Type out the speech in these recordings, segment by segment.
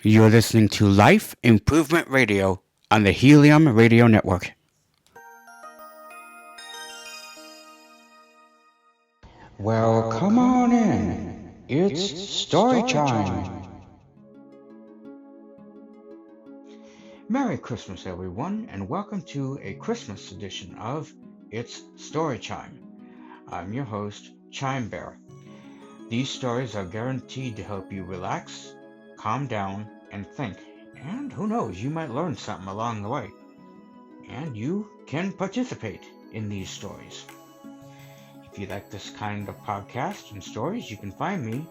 You're listening to Life Improvement Radio on the Helium Radio Network. Well, come on in. It's Storychime. Merry Christmas, everyone, and welcome to a Christmas edition of It's Storychime. I'm your host, Chime Bear. These stories are guaranteed to help you relax, calm down, and think. And who knows, you might learn something along the way. And you can participate in these stories. If you like this kind of podcast and stories, you can find me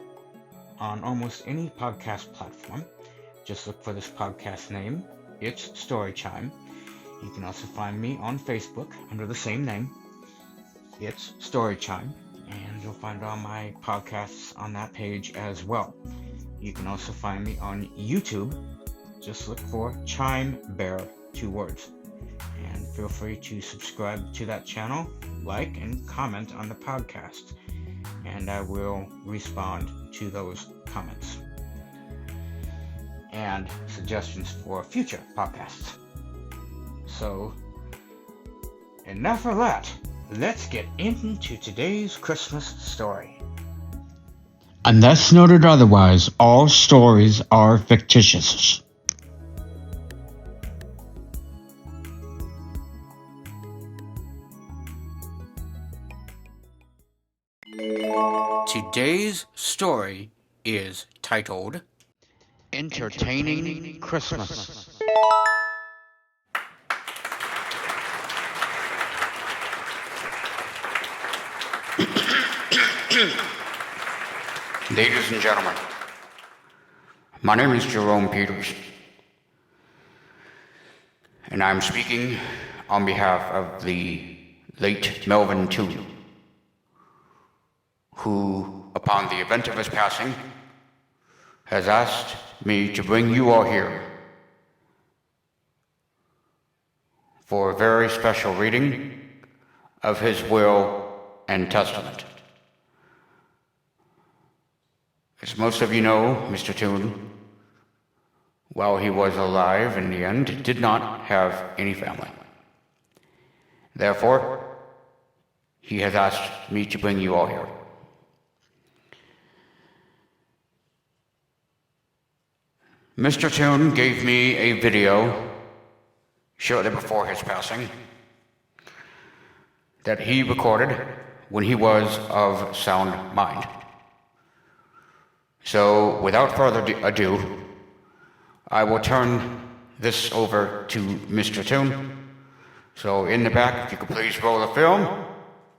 on almost any podcast platform. Just look for this podcast name, It's Storychime. You can also find me on Facebook under the same name, It's Storychime, and you'll find all my podcasts on that page as well. You can also find me on YouTube. Just look for Chime Bear, 2 words. And feel free to subscribe to that channel, like, and comment on the podcast. And I will respond to those comments and suggestions for future podcasts. So, enough of that. Let's get into today's Christmas story. Unless noted otherwise, all stories are fictitious. Today's story is titled Entertaining Christmas. Ladies and gentlemen, my name is Jerome Peters, and I'm speaking on behalf of the late Melvin Toon, who, upon the event of his passing, has asked me to bring you all here for a very special reading of his will and testament. As most of you know, Mr. Toon, while he was alive in the end, did not have any family. Therefore, he has asked me to bring you all here. Mr. Toon gave me a video shortly before his passing that he recorded when he was of sound mind. So, without further ado, I will turn this over to Mr. Toon. So, in the back, if you could please roll the film,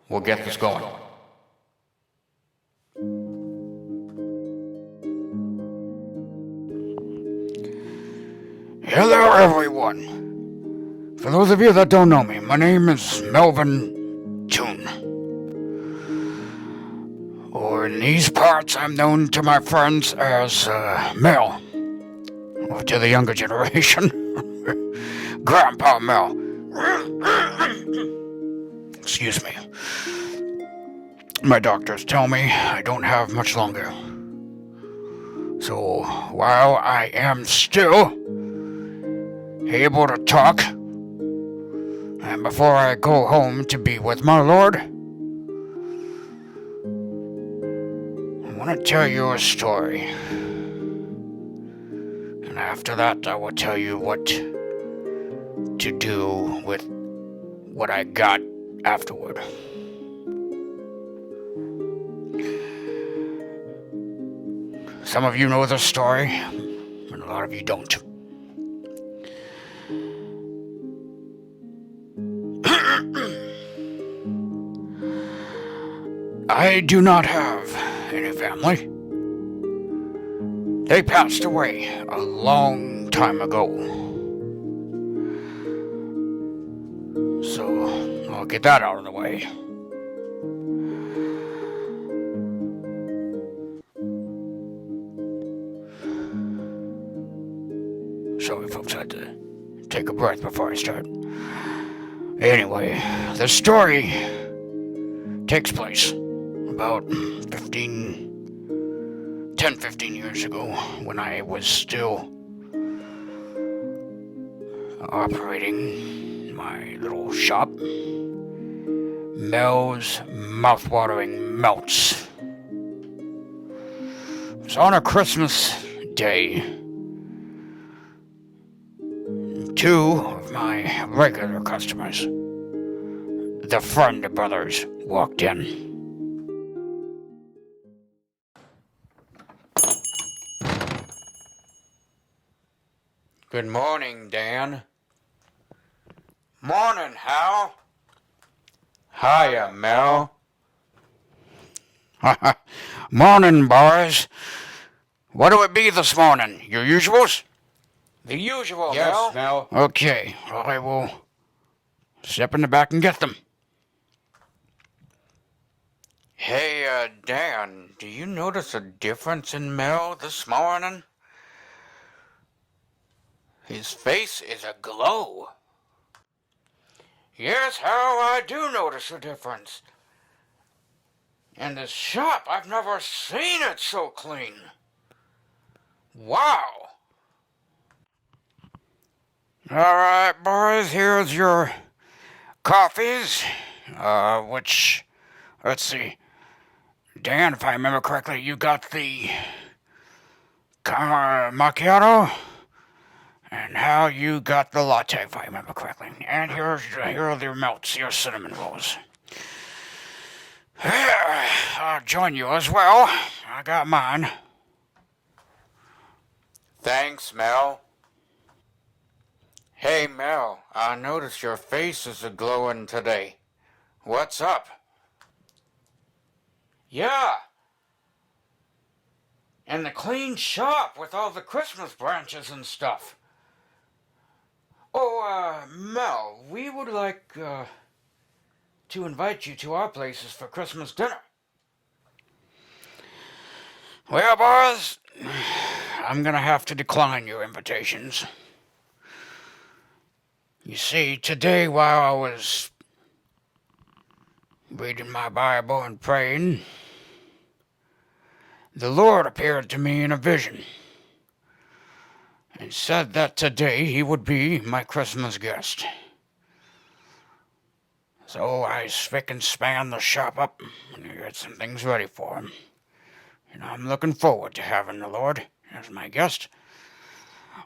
we'll get this going. Hello, everyone. For those of you that don't know me, my name is Melvin Toon. Or in these parts, I'm known to my friends as Mel. Or to the younger generation, Grandpa Mel. Excuse me. My doctors tell me I don't have much longer. So, while I am still able to talk, and before I go home to be with my Lord, I want to tell you a story. And after that, I will tell you what to do with what I got afterward. Some of you know the story, and a lot of you don't. I do not have any family. They passed away a long time ago. So, I'll get that out of the way. Sorry, folks, I had to take a breath before I start. Anyway, the story takes place about 10, 15 years ago when I was still operating my little shop. Mel's mouth-watering melts. It's on a Christmas day. Two of my regular customers, the Friend brothers, walked in. Good morning, Dan. Morning, Hal. Hiya, Mel. Morning, boys. What do it be this morning? Your usuals? The usual, yes, Mel. Okay, I will step in the back and get them. Hey, Dan, do you notice a difference in Mel this morning? His face is aglow. Yes, Hal, I do notice a difference. In this shop, I've never seen it so clean. Wow. All right, boys, here's your coffees, which, let's see. Dan, if I remember correctly, you got the macchiato, and Hal, you got the latte, if I remember correctly. And here are your melts, your cinnamon rolls. Here, I'll join you as well. I got mine. Thanks, Mel. Hey, Mel, I notice your face is a-glowing today. What's up? Yeah. And the clean shop with all the Christmas branches and stuff. Oh, Mel, we would like, to invite you to our places for Christmas dinner. Well, boys, I'm gonna have to decline your invitations. You see, today while I was reading my Bible and praying, the Lord appeared to me in a vision and said that today he would be my Christmas guest. So I spick and span the shop up and get some things ready for him. And I'm looking forward to having the Lord as my guest.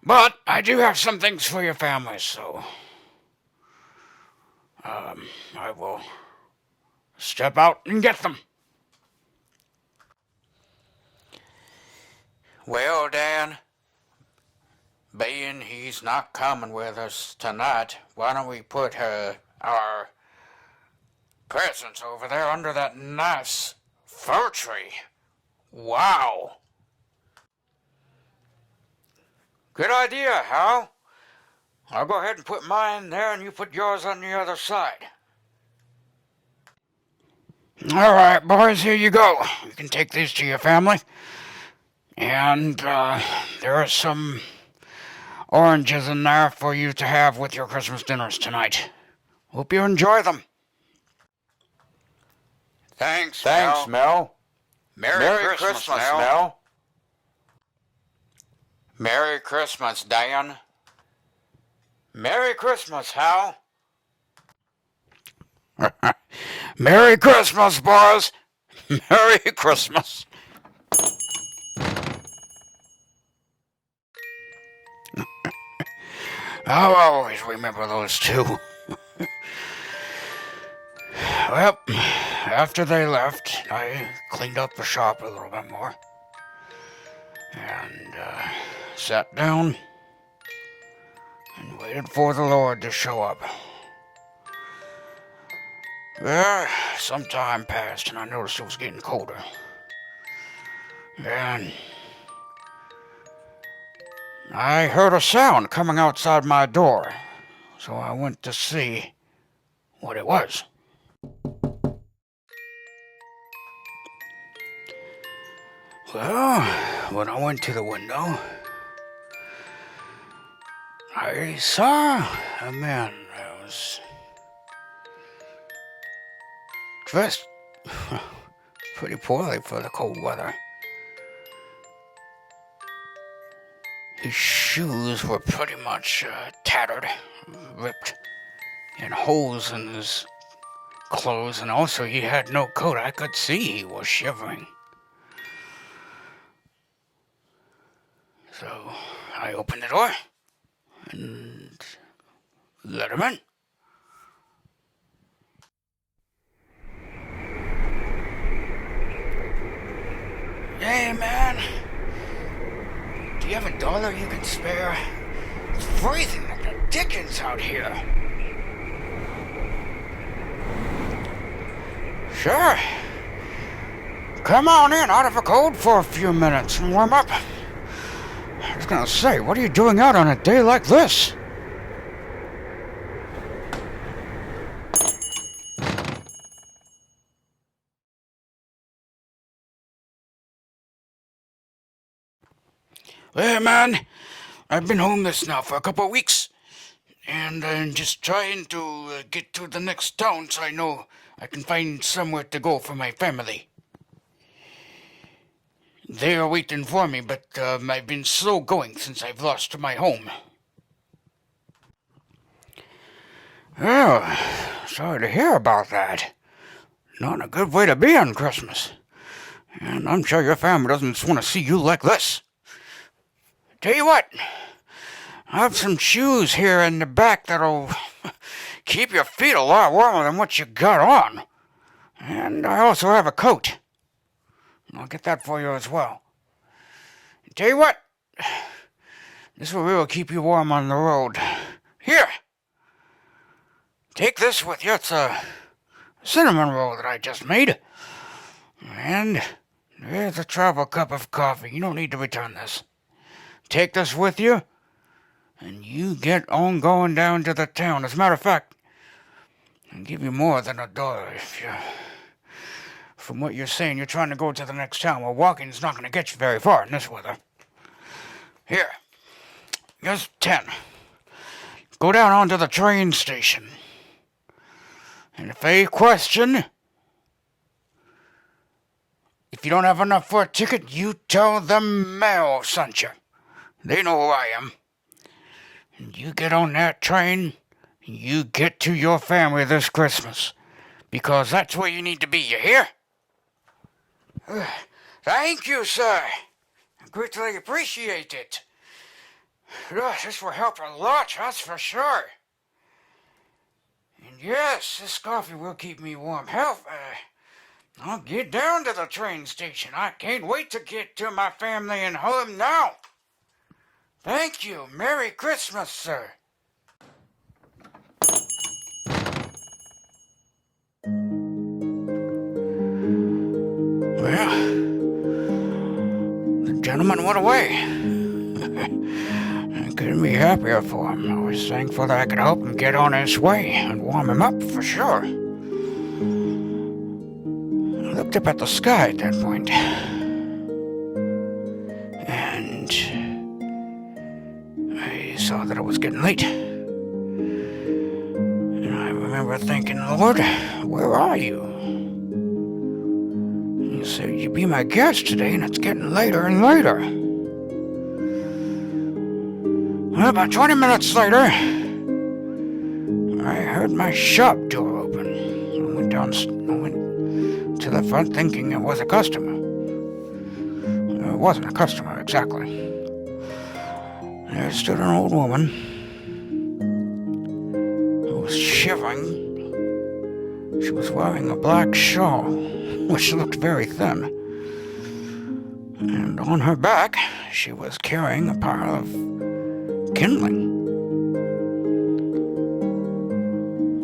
But I do have some things for your family, so I will step out and get them. Well, Dan, being he's not coming with us tonight, why don't we put our presents over there under that nice fir tree? Wow. Good idea, Hal. I'll go ahead and put mine there and you put yours on the other side. All right, boys, here you go. You can take these to your family. And there are some oranges in there for you to have with your Christmas dinners tonight. Hope you enjoy them. Thanks, Mel. Merry Christmas, Mel. Merry Christmas, Dan. Merry Christmas, Hal. Merry Christmas, boys. Merry Christmas. I'll always remember those two. Well, after they left, I cleaned up the shop a little bit more. And sat down and waited for the Lord to show up. Well, some time passed and I noticed it was getting colder. And I heard a sound coming outside my door, so I went to see what it was. Well, when I went to the window, I saw a man that was dressed pretty poorly for the cold weather. His shoes were pretty much tattered, ripped, and holes in his clothes, and also he had no coat. I could see he was shivering. So I opened the door and let him in. Hey, man. Do you have $1 you can spare? It's freezing like the dickens out here. Sure. Come on in out of a cold for a few minutes and warm up. I was gonna say, what are you doing out on a day like this? Hey, man. I've been homeless now for a couple of weeks. And I'm just trying to get to the next town so I know I can find somewhere to go for my family. They are waiting for me, but I've been slow going since I've lost my home. Well, sorry to hear about that. Not a good way to be on Christmas. And I'm sure your family doesn't want to see you like this. Tell you what, I have some shoes here in the back that'll keep your feet a lot warmer than what you got on. And I also have a coat. I'll get that for you as well. Tell you what, this will really keep you warm on the road. Here, take this with you. It's a cinnamon roll that I just made. And there's a travel cup of coffee. You don't need to return this. Take this with you, and you get on going down to the town. As a matter of fact, I'll give you more than $1 if you... From what you're saying, you're trying to go to the next town. Well, walking's not going to get you very far in this weather. Here, here's 10. Go down onto the train station. And if they question, if you don't have enough for a ticket, you tell them Mel sent you. They know who I am. And you get on that train, and you get to your family this Christmas. Because that's where you need to be, you hear? Thank you, sir. I greatly appreciate it. This will help a lot, that's for sure. And yes, this coffee will keep me warm. I'll get down to the train station. I can't wait to get to my family and home now. Thank you. Merry Christmas, sir. Well, the gentleman went away. I couldn't be happier for him. I was thankful that I could help him get on his way and warm him up for sure. I looked up at the sky at that point. And I saw that it was getting late. And I remember thinking, Lord, where are you? You said you'd be my guest today, and it's getting later and later. Well, about 20 minutes later, I heard my shop door open. I went to the front thinking it was a customer. It wasn't a customer, exactly. There stood an old woman who was shivering. She was wearing a black shawl, which looked very thin. And on her back, she was carrying a pile of kindling.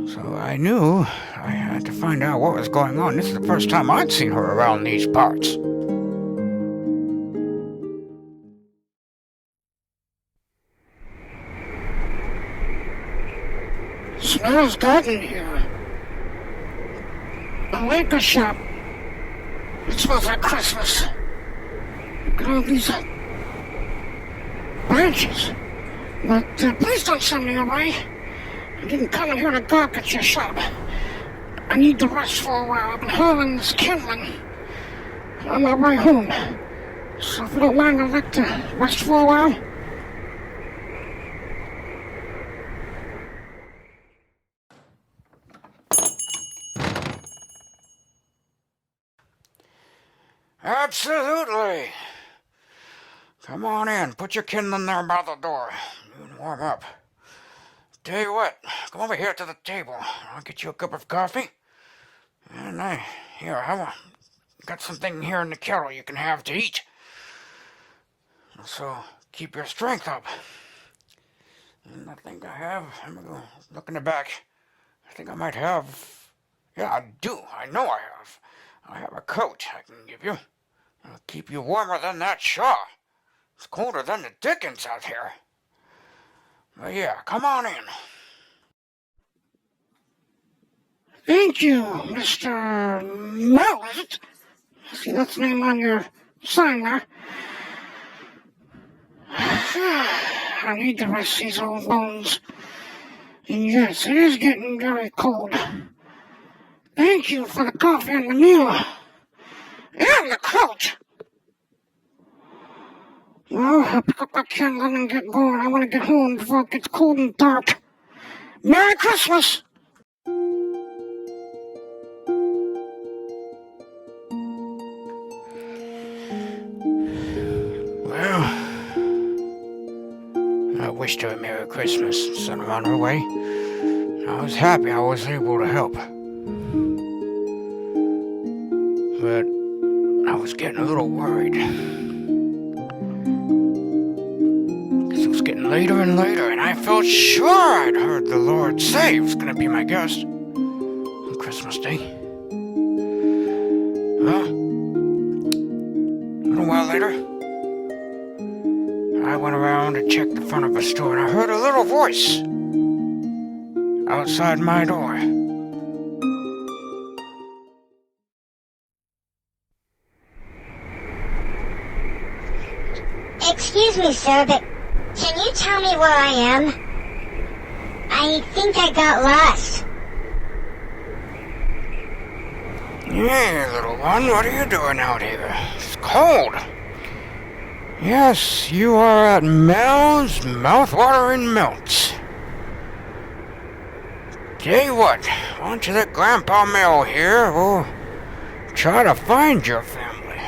So I knew I had to find out what was going on. This is the first time I'd seen her around these parts. Smells good in here. A liquor shop. It smells like Christmas. Look at all these branches. But please don't send me away. I didn't come in here to gawk at your shop. I need to rest for a while. I've been hauling this kindling on my way home. So if you don't mind, I'd like to rest for a while. Absolutely. Come on in. Put your kindling there by the door. You can warm up. Tell you what, come over here to the table. I'll get you a cup of coffee. And I've got something here in the kettle you can have to eat. So keep your strength up. And I think I have. I'm gonna go look in the back. I think I might have. Yeah, I do. I know I have. I have a coat I can give you. It'll keep you warmer than that shawl. It's colder than the dickens out here. But yeah, come on in. Thank you, Mr. Mel, is it? See, that's the name on your sign there. I need to rest these old bones. And yes, it is getting very cold. Thank you for the coffee and the meal. And the coat. Well, I'll pick up my kindling and get going. I want to get home before it gets cold and dark. Merry Christmas! Well, I wished her a Merry Christmas and sent her on her way. I was happy I was able to help. But I was getting a little worried. Because it was getting later and later, and I felt sure I'd heard the Lord say he was going to be my guest on Christmas Day. Well, a little while later, I went around and checked the front of a store, and I heard a little voice outside my door. Excuse me, sir, but can you tell me where I am? I think I got lost. Hey, little one, what are you doing out here? It's cold. Yes, you are at Mel's Mouth-Watering Melts. Tell you what, why don't you let Grandpa Mel here? We'll try to find your family.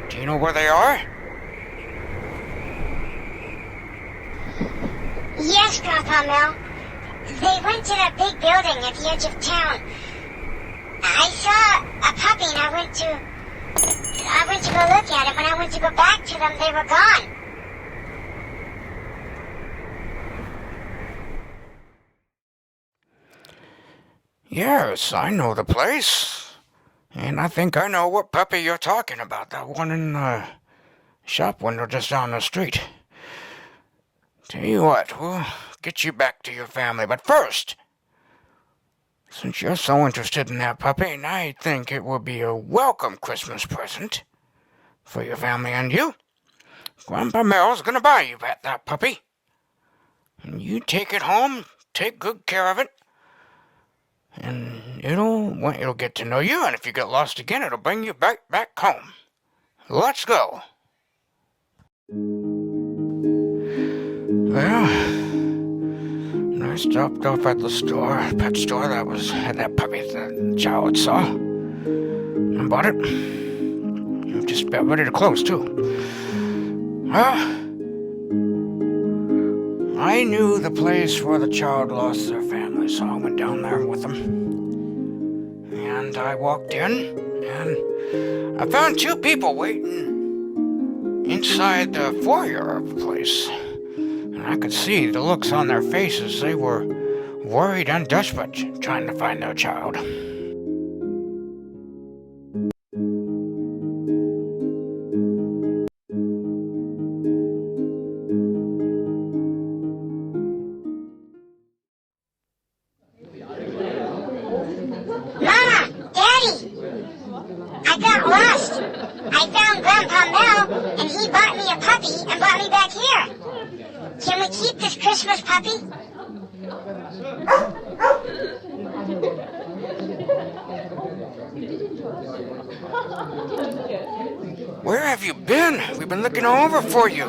Do you know where they are? Yes, Grandpa Mel. They went to that big building at the edge of town. I saw a puppy and I went to go look at it. When I went to go back to them, they were gone. Yes, I know the place. And I think I know what puppy you're talking about. That one in the shop window just down the street. Tell you what, we'll get you back to your family. But first, since you're so interested in that puppy, and I think it will be a welcome Christmas present for your family and you, Grandpa Merrill's going to buy you that puppy. And you take it home, take good care of it, and it'll get to know you, and if you get lost again, it'll bring you back home. Let's go. Well, I stopped off at the pet store that had that puppy the child saw. I bought it. I'm just about ready to close, too. Well, I knew the place where the child lost their family, so I went down there with them. And I walked in, and I found two people waiting inside the foyer of the place. And I could see the looks on their faces. They were worried and desperate, trying to find their child. Mama! Daddy! I got lost. I found Grandpa Mel, and he bought me a puppy and brought me back here. Can we keep this Christmas puppy? Where have you been? We've been looking all over for you.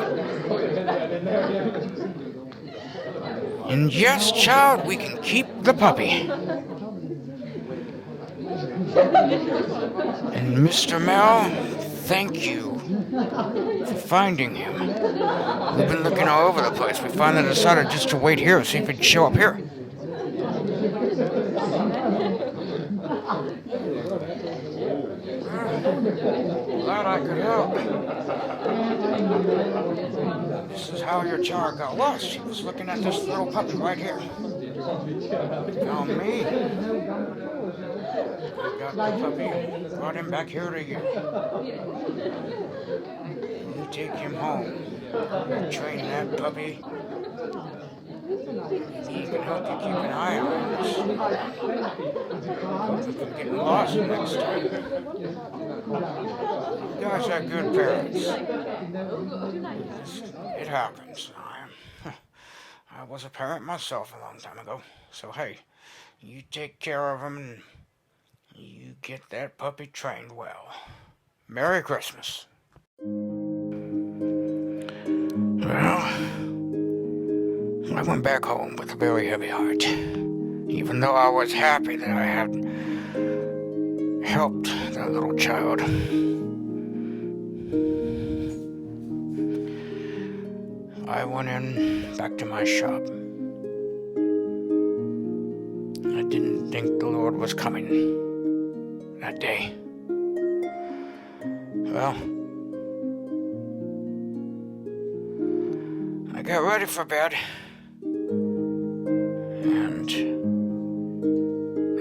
And yes, child, we can keep the puppy. And Mr. Mel, thank you for finding him. We've been looking all over the place. We finally decided just to wait here, see if he'd show up here. Glad I could help. This is how your child got lost. He was looking at this little puppy right here. Found me. I got the puppy, brought him back here to you. You take him home. Train that puppy. He can help you keep an eye on us. From getting lost next time. You guys are good parents. It happens. I was a parent myself a long time ago. So hey, you take care of him and you get that puppy trained well. Merry Christmas. Well, I went back home with a very heavy heart, even though I was happy that I had helped that little child. I went back to my shop. I didn't think the Lord was coming that day. Well, I got ready for bed, and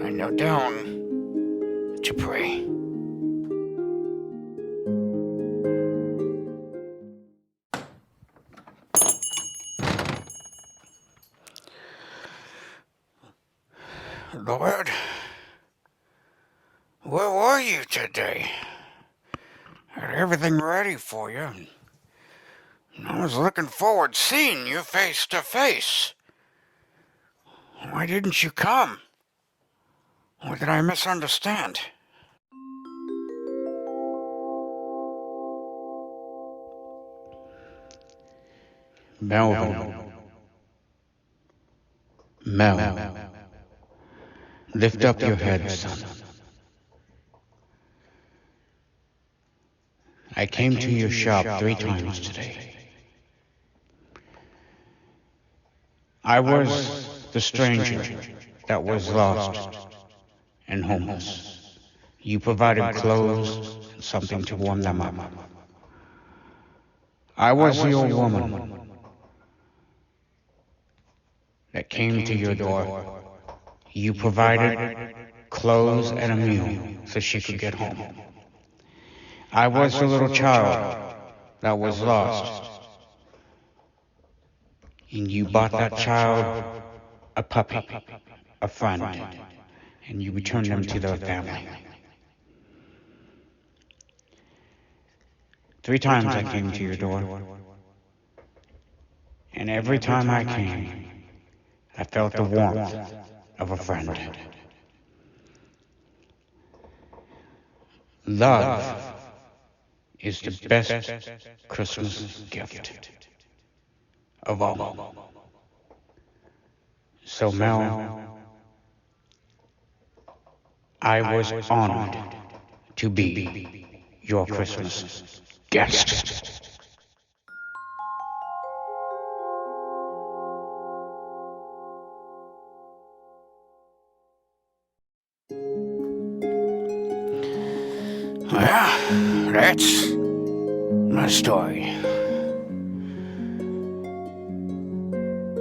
I knelt down to pray. Lord, where were you today? I had everything ready for you. I was looking forward to seeing you face to face. Why didn't you come? Or did I misunderstand? Melvin. Lift up your head, son. I came to your shop 3 times today. I was the stranger that was lost and homeless. You provided clothes and something to warm them up. I was the old woman that came to your door. You provided clothes and a meal so she could get home. I was the little child that was lost. And you bought that child a puppy, a friend, and you returned them to their family. 3 times I came to your door. And every time I came, I felt the warmth of a friend. Love is the best Christmas gift of all. So Mel, I was honored to be your Christmas guest. Well, that's my story.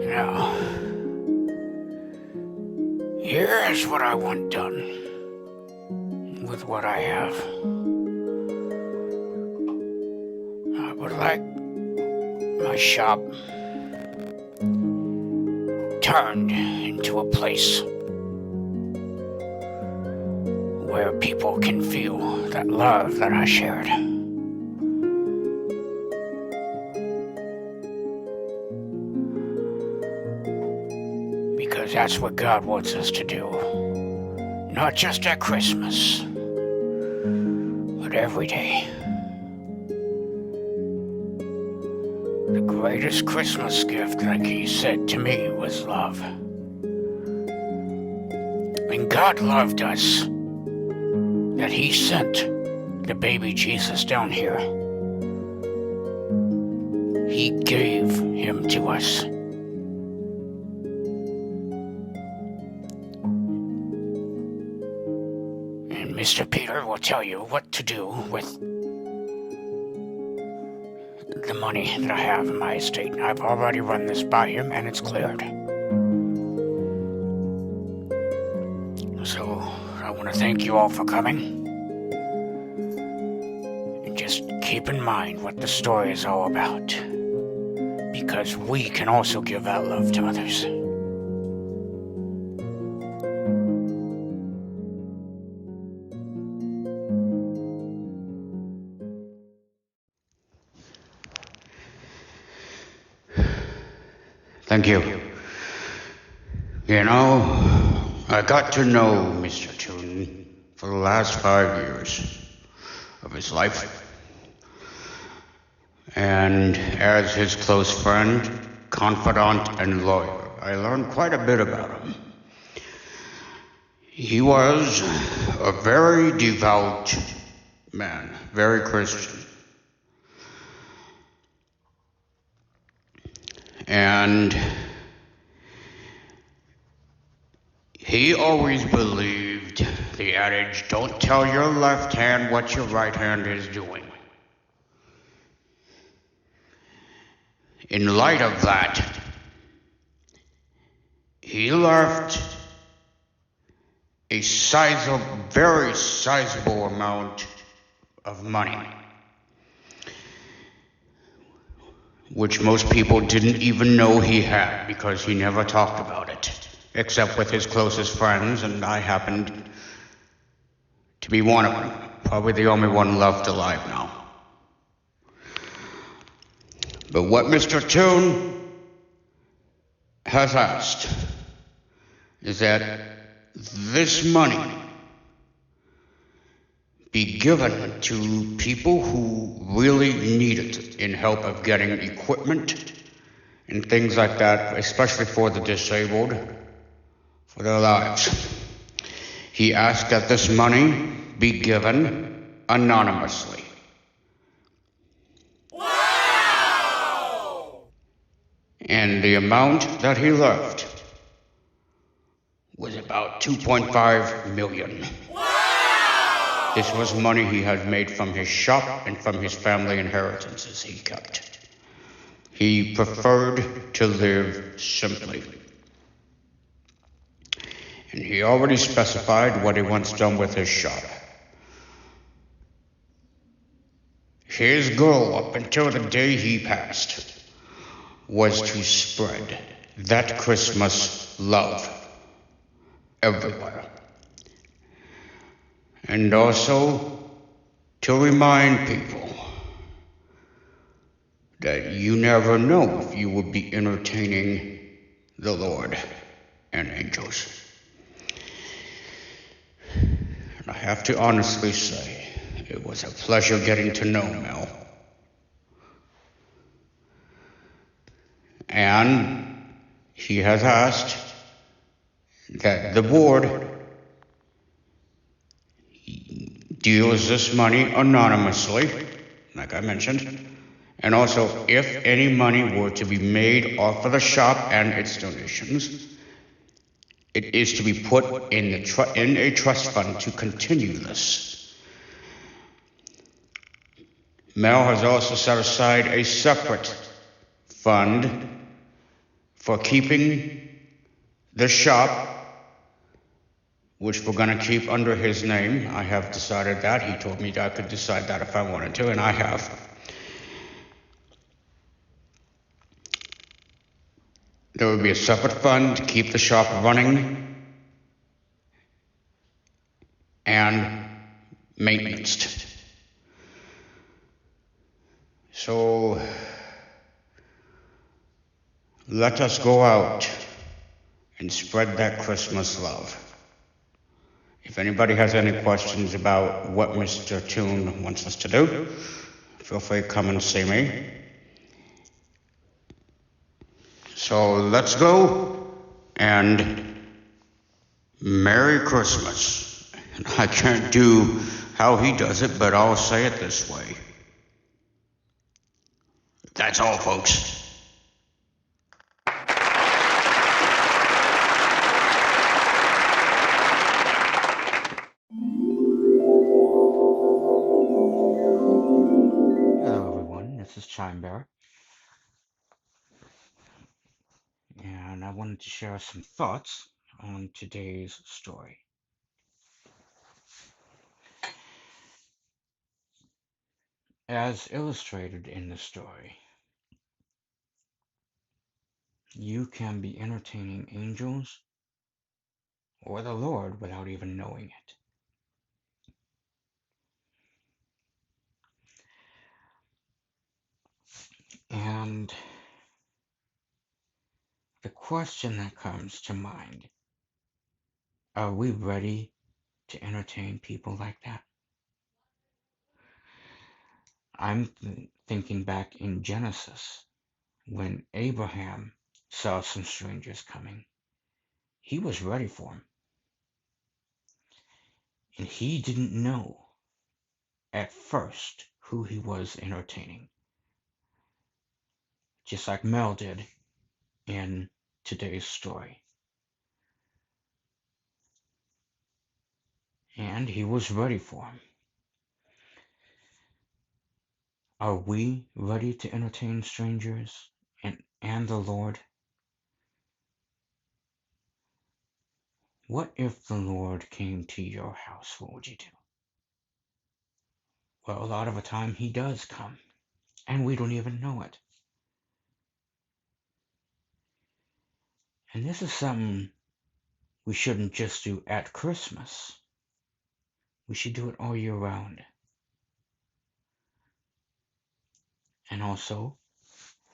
Now, here's what I want done with what I have. I would like my shop turned into a place where people can feel that love that I shared. Because that's what God wants us to do. Not just at Christmas, but every day. The greatest Christmas gift, like he said to me, was love. And God loved us, that he sent the baby Jesus down here. He gave him to us. And Mr. Peter will tell you what to do with the money that I have in my estate. I've already run this by him and it's cleared. So I want to thank you all for coming. And just keep in mind what the story is all about. Because we can also give that love to others. Thank you. You know, I got to know Mr. Toon for the last 5 years of his life. And as his close friend, confidant, and lawyer, I learned quite a bit about him. He was a very devout man, very Christian. And he always believed the adage, don't tell your left hand what your right hand is doing. In light of that, he left a very sizable amount of money, which most people didn't even know he had because he never talked about it, except with his closest friends, and I happened to be one of them, probably the only one left alive now. But what Mr. Toon has asked is that this money be given to people who really need it in help of getting equipment and things like that, especially for the disabled, for their lives. He asked that this money be given anonymously. And the amount that he left was about $2.5 million. Wow! This was money he had made from his shop and from his family inheritances he kept. He preferred to live simply. And he already specified what he wants done with his shop. His goal up until the day he passed was to spread that Christmas love everywhere. And also to remind people that you never know if you will be entertaining the Lord and angels. And I have to honestly say, it was a pleasure getting to know Mel. And he has asked that the board deals this money anonymously, like I mentioned, and also if any money were to be made off of the shop and its donations, it is to be put in a trust fund to continue this. Mel has also set aside a separate fund for keeping the shop, which we're going to keep under his name. I have decided that. He told me I could decide that if I wanted to, and I have. There will be a separate fund to keep the shop running and maintenance. So let us go out and spread that Christmas love. If anybody has any questions about what Mr. Toon wants us to do, feel free to come and see me. So let's go and Merry Christmas. I can't do how he does it, but I'll say it this way. That's all, folks. Hello, everyone. This is Chimers, and I wanted to share some thoughts on today's story. As illustrated in the story, you can be entertaining angels or the Lord without even knowing it. And the question that comes to mind, are we ready to entertain people like that? I'm thinking back in Genesis, when Abraham saw some strangers coming. He was ready for them. And he didn't know at first who he was entertaining. Just like Mel did in today's story. And he was ready for him. Are we ready to entertain strangers and the Lord? What if the Lord came to your house? What would you do? Well, a lot of the time he does come, and we don't even know it. And this is something we shouldn't just do at Christmas. We should do it all year round. And also,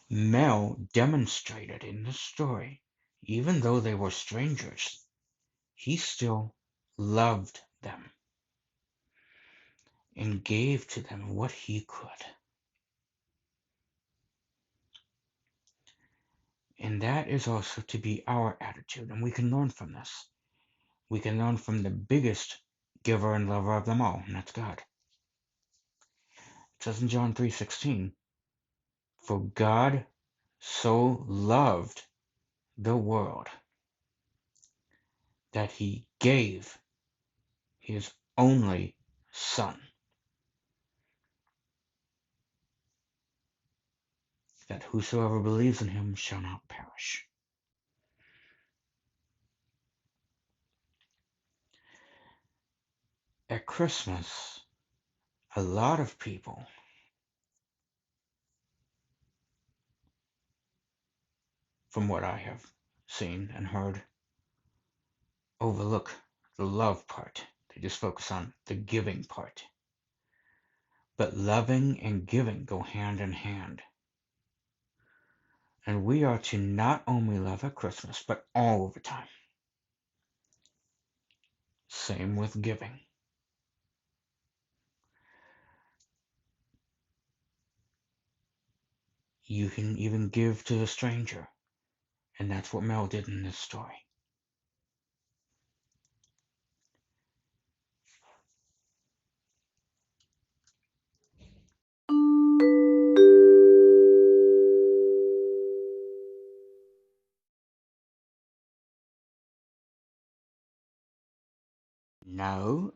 Mel demonstrated in the story, even though they were strangers, he still loved them and gave to them what he could. And that is also to be our attitude, and we can learn from this. We can learn from the biggest giver and lover of them all, and that's God. It says in John 3:16, "For God so loved the world that he gave his only Son, that whosoever believes in him shall not perish." At Christmas, a lot of people from what I have seen and heard, overlook the love part. They just focus on the giving part. But loving and giving go hand in hand. And we are to not only love at Christmas, but all of the time. Same with giving. You can even give to a stranger. And that's what Mel did in this story. Now,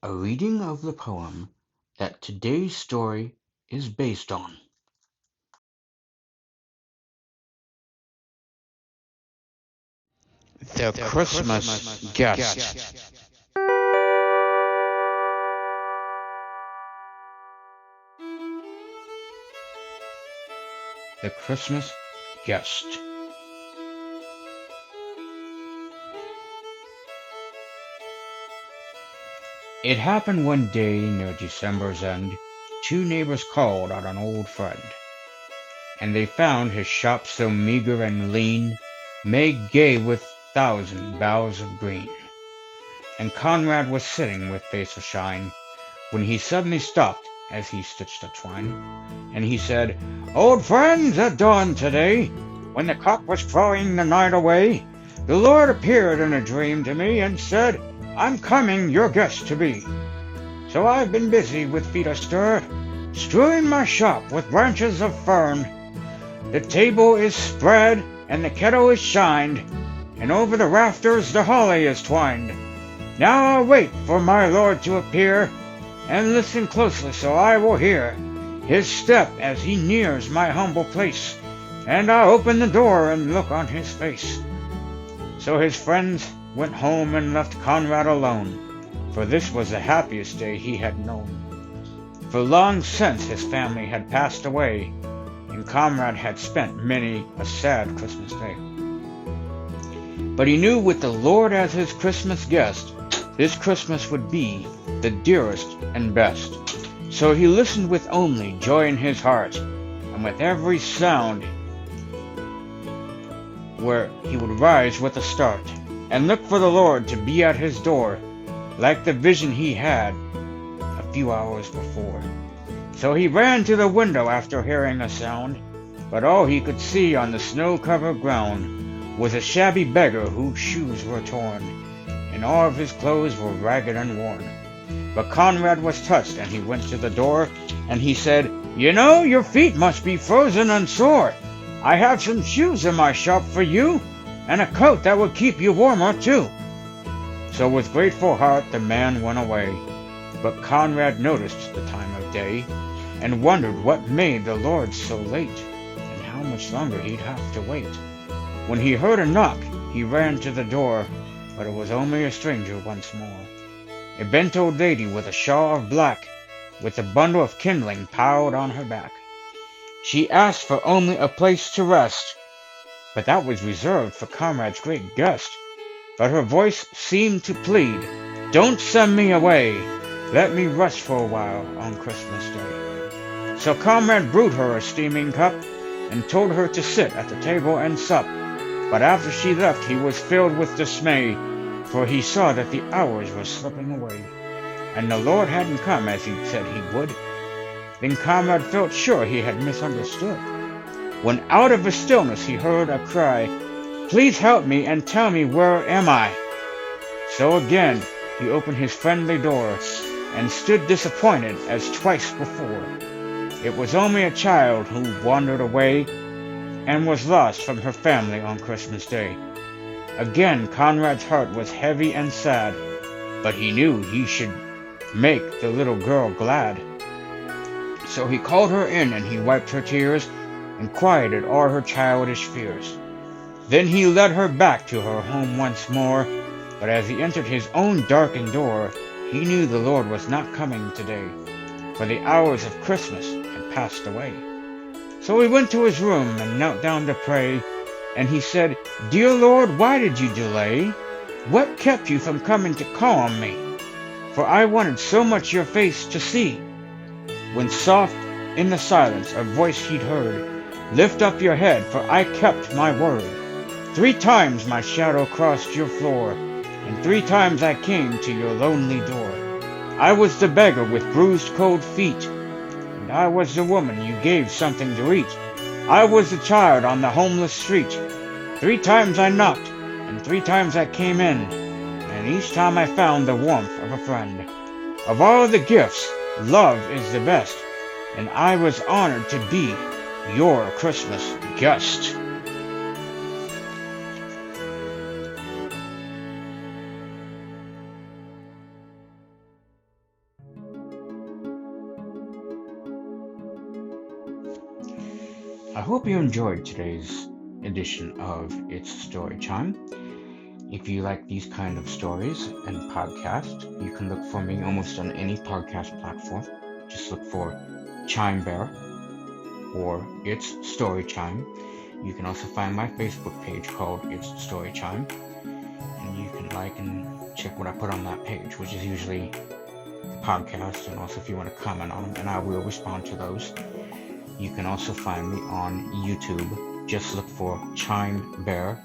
a reading of the poem that today's story is based on. The Christmas Guest. The Christmas Guest. It happened one day near December's end, two neighbors called on an old friend, and they found his shop so meager and lean, made gay with 1,000 boughs of green. And Conrad was sitting with face ashine, when he suddenly stopped as he stitched a twine, and he said, "Old friends, at dawn today, when the cock was crowing the night away, the Lord appeared in a dream to me and said, 'I'm coming your guest to be. So I've been busy with feet astir, strewing my shop with branches of fern. The table is spread, and the kettle is shined, and over the rafters the holly is twined. Now I'll wait for my lord to appear, and listen closely so I will hear his step as he nears my humble place, and I'll open the door and look on his face. So his friends went home and left Conrad alone, for this was the happiest day he had known. For long since his family had passed away, and Conrad had spent many a sad Christmas day. But he knew with the Lord as his Christmas guest, this Christmas would be the dearest and best. So he listened with only joy in his heart, and with every sound where he would rise with a start, and look for the Lord to be at his door, like the vision he had a few hours before. So he ran to the window after hearing a sound, but all he could see on the snow-covered ground was a shabby beggar whose shoes were torn, and all of his clothes were ragged and worn. But Conrad was touched, and he went to the door, and he said, "You know, your feet must be frozen and sore. I have some shoes in my shop for you, and a coat that will keep you warmer too." So with grateful heart the man went away. But Conrad noticed the time of day, and wondered what made the Lord so late, and how much longer he'd have to wait. When he heard a knock, he ran to the door, but it was only a stranger once more. A bent old lady with a shawl of black, with a bundle of kindling piled on her back. She asked for only a place to rest, but that was reserved for Conrad's great guest. But her voice seemed to plead, "Don't send me away, let me rest for a while on Christmas Day." So Conrad brewed her a steaming cup, and told her to sit at the table and sup. But after she left he was filled with dismay, for he saw that the hours were slipping away, and the Lord hadn't come as he'd said he would. Then Conrad felt sure he had misunderstood, when out of the stillness he heard a cry, "Please help me and tell me where am I?" So again he opened his friendly door, and stood disappointed as twice before. It was only a child who wandered away, and was lost from her family on Christmas Day. Again Conrad's heart was heavy and sad, but he knew he should make the little girl glad. So he called her in, and he wiped her tears, and quieted all her childish fears. Then he led her back to her home once more, but as he entered his own darkened door, he knew the Lord was not coming today, for the hours of Christmas had passed away. So he went to his room and knelt down to pray, and he said, "Dear Lord, why did you delay? What kept you from coming to call on me? For I wanted so much your face to see." When soft in the silence a voice he'd heard, "Lift up your head, for I kept my word. 3 times my shadow crossed your floor, and 3 times I came to your lonely door. I was the beggar with bruised cold feet, and I was the woman you gave something to eat. I was the child on the homeless street. 3 times I knocked, and 3 times I came in, and each time I found the warmth of a friend. Of all the gifts, love is the best, and I was honored to be your Christmas guest." I hope you enjoyed today's edition of It's Storychime. If you like these kind of stories and podcasts, you can look for me almost on any podcast platform. Just look for Chime Bear or It's Storychime. You can also find my Facebook page called It's Storychime, and you can like and check what I put on that page, which is usually the podcast, and also if you want to comment on them, and I will respond to those. You can also find me on YouTube. Just look for Chime Bear,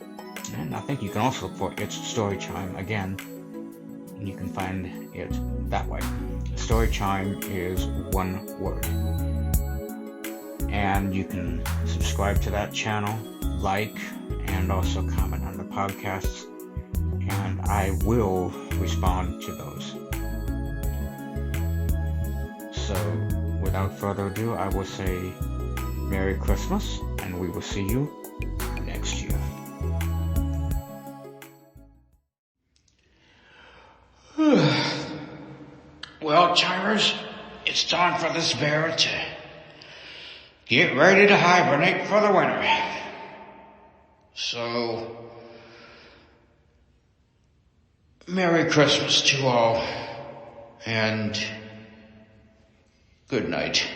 and I think you can also look for It's Storychime again, and you can find it that way. Storychime is one word. And you can subscribe to that channel, like, and also comment on the podcasts, and I will respond to those. So, without further ado, I will say Merry Christmas, and we will see you next year. Well, Chimers, it's time for this bear to get ready to hibernate for the winter. So, Merry Christmas to all, and good night.